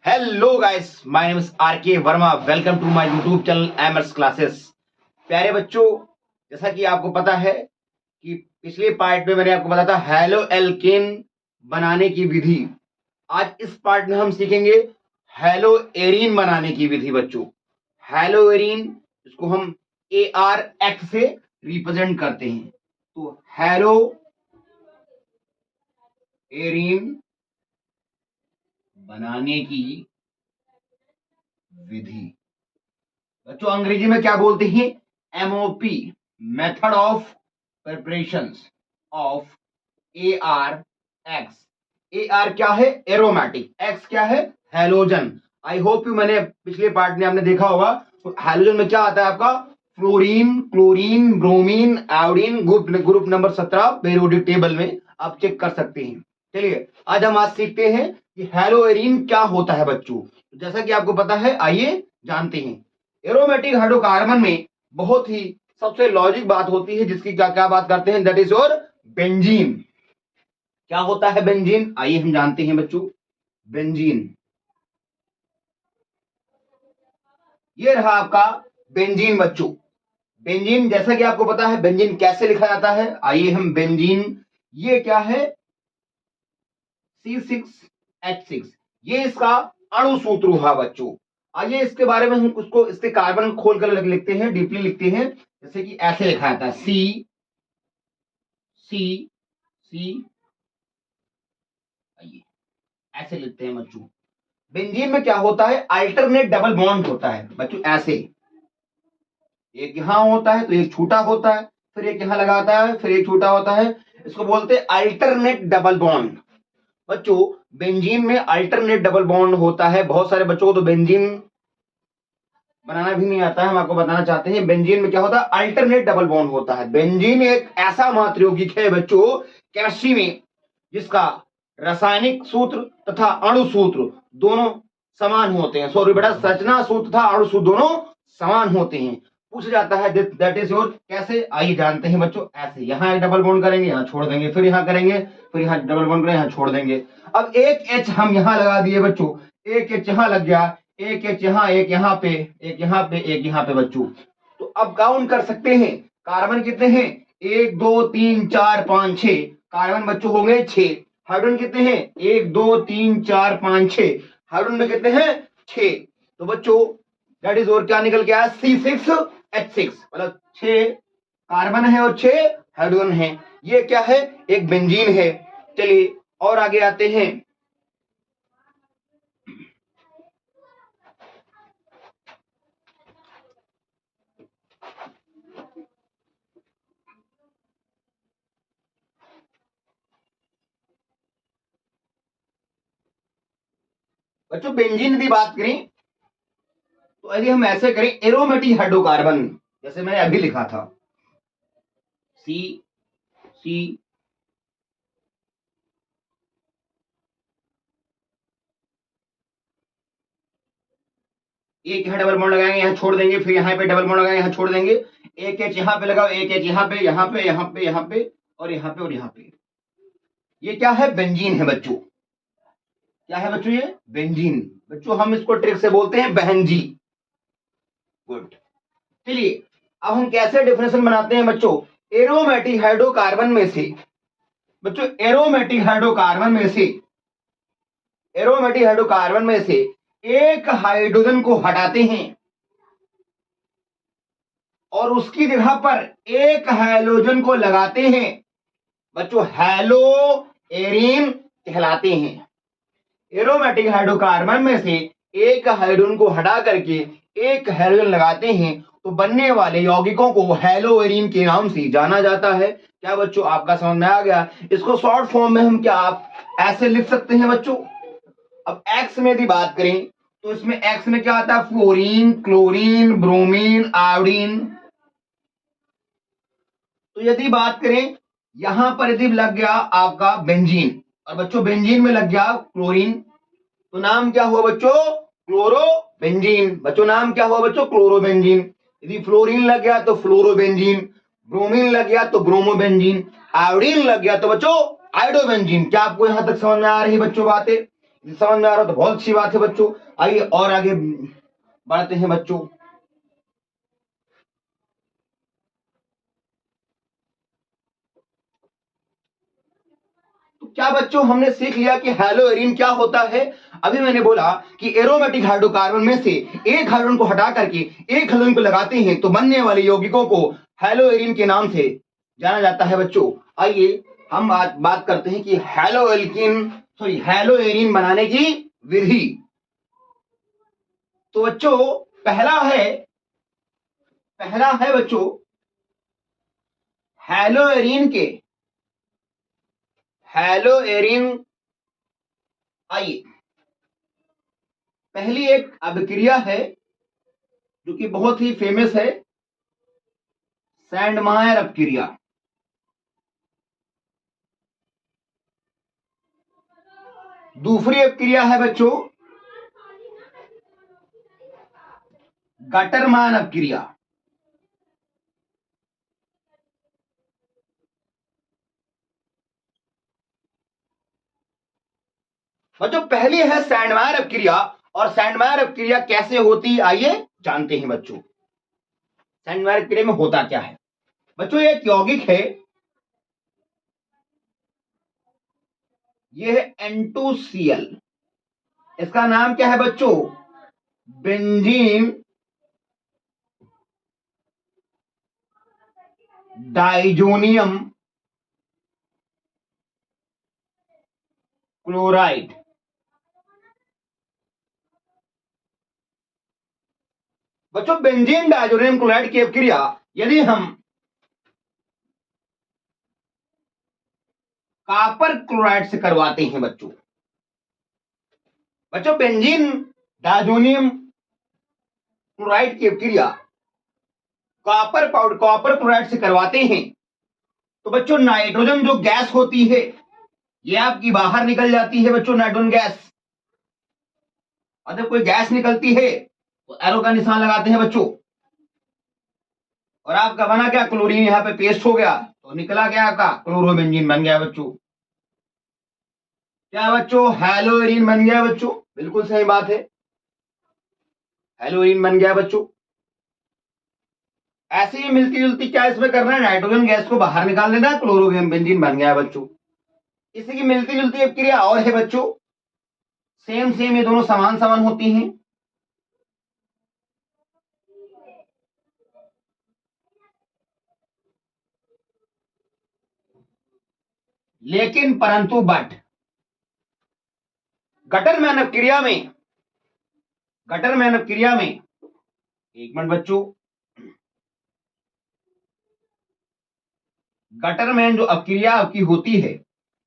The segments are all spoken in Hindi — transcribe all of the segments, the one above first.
Hello guys, my name is RK Verma. Welcome to my YouTube channel MS classes. प्यारे बच्चों, जैसा कि आपको पता है कि पिछले पार्ट में मैंने आपको बताया था हेलो एल्केन बनाने की विधि। आज इस पार्ट में हम सीखेंगे हेलो एरीन बनाने की विधि। बच्चों, हेलो एरीन, इसको हम AR से रिप्रेजेंट करते हैं। तो हेलो एरीन बनाने की विधि बच्चों अंग्रेजी में क्या बोलते हैं? MOP, method of preparation of AR। AR क्या है? एरोमेटिक। X क्या है? हैलोजन। आई होप यू, मैंने पिछले पार्ट में आपने देखा होगा। तो हैलोजन में क्या आता है आपका? Fluorine, chlorine, bromine, iodine. Group number 17 periodic table में आप चेक कर सकते हैं। चलिए आज सीखते हैं कि हेलोएरीन क्या होता है। बच्चों, जैसा कि आपको पता है, आइए जानते हैं। एरोमेटिक हाइड्रोकार्बन में बहुत ही सबसे लॉजिक बात होती है, जिसकी क्या क्या बात करते हैं, दैट इज योर बेंजीन। क्या होता है बेंजीन? आइए हम जानते हैं बच्चों। बेंजीन, ये रहा आपका बेंजीन। बच्चों, बेंजीन जैसा कि आपको पता है, बेंजीन कैसे लिखा जाता है? आइए हम बेंजीन, ये क्या है? C6H6, ये इसका अणु सूत्र हुआ। बच्चों, आइए इसके बारे में हम उसको, इसके कार्बन खोल कर लिखते हैं, डीपली लिखते हैं। जैसे कि ऐसे लिखा जाता है C C C, आइए ऐसे लिखते हैं बच्चों। बेंजीन में क्या होता है? अल्टरनेट डबल बॉन्ड होता है बच्चों। ऐसे एक यहां होता है तो एक छूटा होता है, फिर एक यहां लगाता है, फिर एक छूटा होता है। इसको बोलते हैं अल्टरनेट डबल बॉन्ड। बच्चों, बेंजीन में अल्टरनेट डबल बॉन्ड होता है। बहुत सारे बच्चों को तो बेंजीन बनाना भी नहीं आता है। हम आपको बताना चाहते हैं बेंजीन में क्या होता है? अल्टरनेट डबल बॉन्ड होता है। बेंजीन एक ऐसा मात्र यौगिक है बच्चों केमिस्ट्री में, जिसका रासायनिक सूत्र तथा अणु सूत्र दोनों समान होते हैं। सॉरी बेटा, संरचना सूत्र तथा अणु सूत्र दोनों समान होते हैं। पूछा जाता है दैट इज योर कैसे? आइए जानते हैं बच्चों। ऐसे यहां एक डबल बॉन्ड करेंगे, यहां छोड़ देंगे, फिर यहां करेंगे, फिर यहां डबल बॉन्ड करेंगे, यहां छोड़ देंगे। अब एक H हम यहां लगा दिए बच्चों, एक H यहां लग गया, एक H यहां, एक यहां पे, एक यहां पे, एक यहां पे बच्चों। तो अब काउंट कर सकते हैं कार्बन कितने हैं? 1 2 3 4 5 6 कार्बन बच्चों हो गए 6। हाइड्रोजन कितने हैं? 1 2 3 4 5 6। हाइड्रोजन में कितने हैं? 6। तो बच्चों दैट इज और क्या निकल के आया? C6H6, मतलब 6 कार्बन है और 6 हाइड्रोजन है। ये क्या है? एक बेंजीन है। चलिए और आगे आते हैं। बच्चों बेंजीन की बात करें तो यदि हम ऐसे करें, एरोमेटिक हाइड्रोकार्बन, जैसे मैंने अभी लिखा था सी सी, एक यहां डबल बॉन्ड लगाएंगे, यहां छोड़ देंगे, फिर यहां पे डबल बॉन्ड लगाएंगे, यहां छोड़ देंगे। एक एच यहां पे लगाओ, एक एच यहां पे, यहां पे, यहां पे, यहां पे, और यहां पे, और यहां पे। ये क्या है? बेंजीन है बच्चों। क्या है बच्चों? ये बेंजीन। बच्चों हम इसको ट्रिक से बोलते हैं बहनजी। गुड। चलिए अब हम कैसे डेफिनेशन बनाते हैं बच्चों? एरोमेटिक हाइड्रोकार्बन में से, बच्चों एरोमेटिक हाइड्रोकार्बन में से, एरोमेटिक हाइड्रोकार्बन में से एक हाइड्रोजन को हटाते हैं और उसकी जगह पर एक हैलोजन को लगाते हैं। बच्चों हेलो एरीन कहलाते हैं। एरोमेटिक हाइड्रोकार्बन में से एक हाइड्रोजन को हटा करके एक हैलोजन लगाते हैं तो बनने वाले यौगिकों को हेलो एरीन के नाम से जाना जाता है। क्या बच्चों आपका समझ में आ गया? इसको शॉर्ट फॉर्म में हम क्या आप ऐसे लिख सकते हैं बच्चों। अब एक्स में यदि बात करें तो इसमें एक्स में क्या आता है? Fluorine, chlorine, bromine, iodine. तो यदि बात करें यहां पर, यदि लग गया आपका बेंजीन, और बच्चों बेंजीन में लग गया क्लोरीन, तो नाम क्या हुआ बच्चों? क्लोरोबेंजीन। बच्चों नाम क्या हुआ बच्चों? क्लोरोबेंजीन। यदि फ्लोरीन लग गया तो फ्लोरोबेंजीन, ब्रोमीन लग गया तो ब्रोमोबेंजीन, आयोडीन लग गया तो बच्चों आयोडोबेंजीन। क्या आपको यहां तक समझ में आ रही है बच्चों बातें? समझ में आ रहा हो तो बहुत अच्छी बात है बच्चों। आइए और आगे बढ़ते हैं बच्चों। तो क्या बच्चों हमने सीख लिया कि हैलोएरिन क्या होता है। अभी मैंने बोला कि एरोमेटिक हाइड्रोकार्बन में से एक हाइड्रोजन को हटा करके एक हाइड्रोजन को लगाते हैं तो बनने वाले यौगिकों को हैलोएरिन के नाम से जाना जाता है बच्चों। आइए हम आज बात करते हैं कि हैलोएरिन बनाने की विधि। तो बच्चों पहला है बच्चों हैलोएरिन। आइए पहली एक अभिक्रिया है जो कि बहुत ही फेमस है, सैंडमायर अभिक्रिया। दूसरी अभिक्रिया है बच्चों गटरमैन अभिक्रिया। बच्चों पहली है सैंडमायर अभिक्रिया, और सैंडमायर अभिक्रिया कैसे होती आइए जानते हैं बच्चों। सैंडमायर अभिक्रिया में होता क्या है बच्चों, एक यौगिक है, यह है N2Cl। इसका नाम क्या है बच्चों, बेंजीन डाइजोनियम क्लोराइड। बच्चों बेंजीन डाइजोनियम क्लोराइड की अभिक्रिया यदि हम कॉपर क्लोराइड से करवाते हैं बच्चों बेंजीन डाइजोनियम क्लोराइड की अभिक्रिया कॉपर क्लोराइड से करवाते हैं तो बच्चों नाइट्रोजन जो गैस होती है ये आपकी बाहर निकल जाती है बच्चों, नाइट्रोजन गैस। और जब कोई गैस निकलती है तो एरो का निशान लगाते हैं बच्चों, और आपका बना क्या, क्लोरीन यहां पे पेस्ट हो गया तो निकला क्या आपका क्लोरोबेंजीन बन गया बच्चों। क्या बच्चों, हैलोएरिन बन गया बच्चों, बिल्कुल सही बात है, हैलोएरिन बन गया बच्चों। ऐसे ही मिलती जुलती क्या इसमें करना है, नाइट्रोजन गैस को बाहर निकाल देना, क्लोरोबेंजीन बन गया बच्चों। इसी की मिलती जुलती एक क्रिया और है बच्चों, सेम ये दोनों समान समान होती हैं। लेकिन परंतु बट गटरमैन क्रिया में एक मिनट बच्चों, गटरमैन जो अपक्रिया आपकी होती है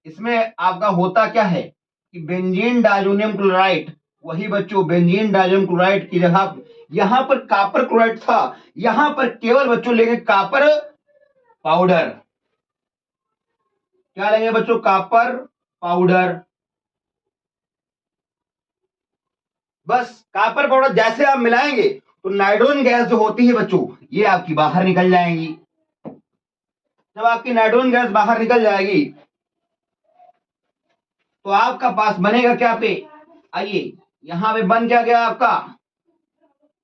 इसमें आपका होता क्या है कि बेंजीन डाइजोनियम क्लोराइड, वही बच्चों बेंजीन डाइजोनियम क्लोराइड की जगह यहां पर कॉपर क्लोराइड था, यहां पर केवल बच्चों लेंगे कॉपर पाउडर। क्या लेंगे बच्चों, कॉपर पाउडर। बस कॉपर पाउडर जैसे आप मिलाएंगे तो नाइट्रोजन गैस जो होती है बच्चों ये आपकी बाहर निकल जाएंगी। जब आपकी नाइट्रोजन गैस बाहर निकल जाएगी तो आपका पास बनेगा क्या पे, आइए यहां पे बन क्या गया आपका,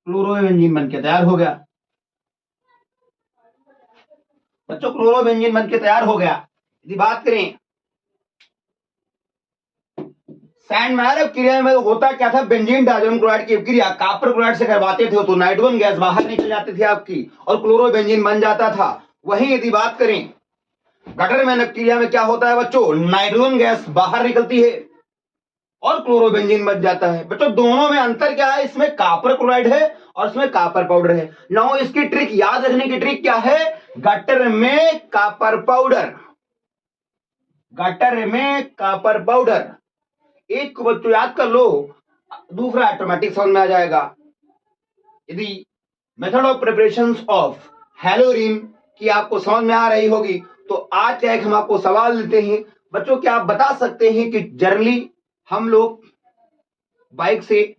क्लोरोबेंजीन बन के तैयार हो गया बच्चों, क्लोरोबेंजीन बन के तैयार हो गया। यदि बात करें सैंडमायर क्रिया में होता क्या था, बेंजीन डाइजोनियम क्लोराइड की क्रिया कॉपर क्लोराइड से करवाते थे तो नाइट्रोजन गैस बाहर निकल जाती थी आपकी और क्लोरोबेंजीन बन जाता था। वहीं यदि बात करें गटरमैन क्रिया में क्या होता है बच्चों, नाइट्रोजन गैस बाहर निकलती है और क्लोरोबेंजीन बच जाता है। बच्चों दोनों में अंतर क्या है, इसमें कॉपर क्लोराइड है और इसमें कॉपर पाउडर है। नाउ इसकी ट्रिक याद रखने की ट्रिक क्या है, गटर में कॉपर पाउडर, गटर में कॉपर पाउडर, एक को बच्चों याद कर लो, दूसरा ऑटोमेटिक समझ में आ जाएगा। यदि मेथड ऑफ प्रिपरेशन ऑफ हैलोरिन की आपको समझ में आ रही होगी तो आज का एक हम आपको सवाल देते हैं बच्चों, क्या आप बता सकते हैं कि जनरली हम लोग बाइक से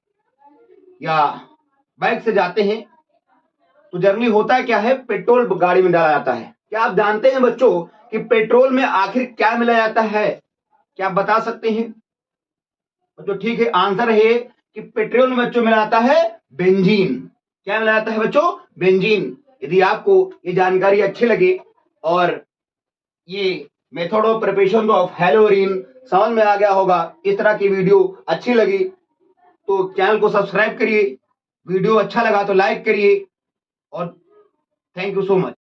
जाते हैं तो जनरली होता क्या है, पेट्रोल गाड़ी में डाला जाता है। क्या आप जानते हैं बच्चों कि पेट्रोल में आखिर क्या मिलाया जाता है, क्या आप बता सकते हैं। तो ठीक है, आंसर है कि पेट्रोल में बच्चों मिलाता है बेंजीन। क्या मिलाता है बच्चों? बेंजीन। यदि आपको ये जानकारी अच्छी लगे और ये मेथड ऑफ प्रिपरेशन ऑफ हेलोरीन समझ में आ गया होगा, इस तरह की वीडियो अच्छी लगी तो चैनल को सब्सक्राइब करिए, वीडियो अच्छा लगा तो लाइक करिए और थैंक यू सो मच।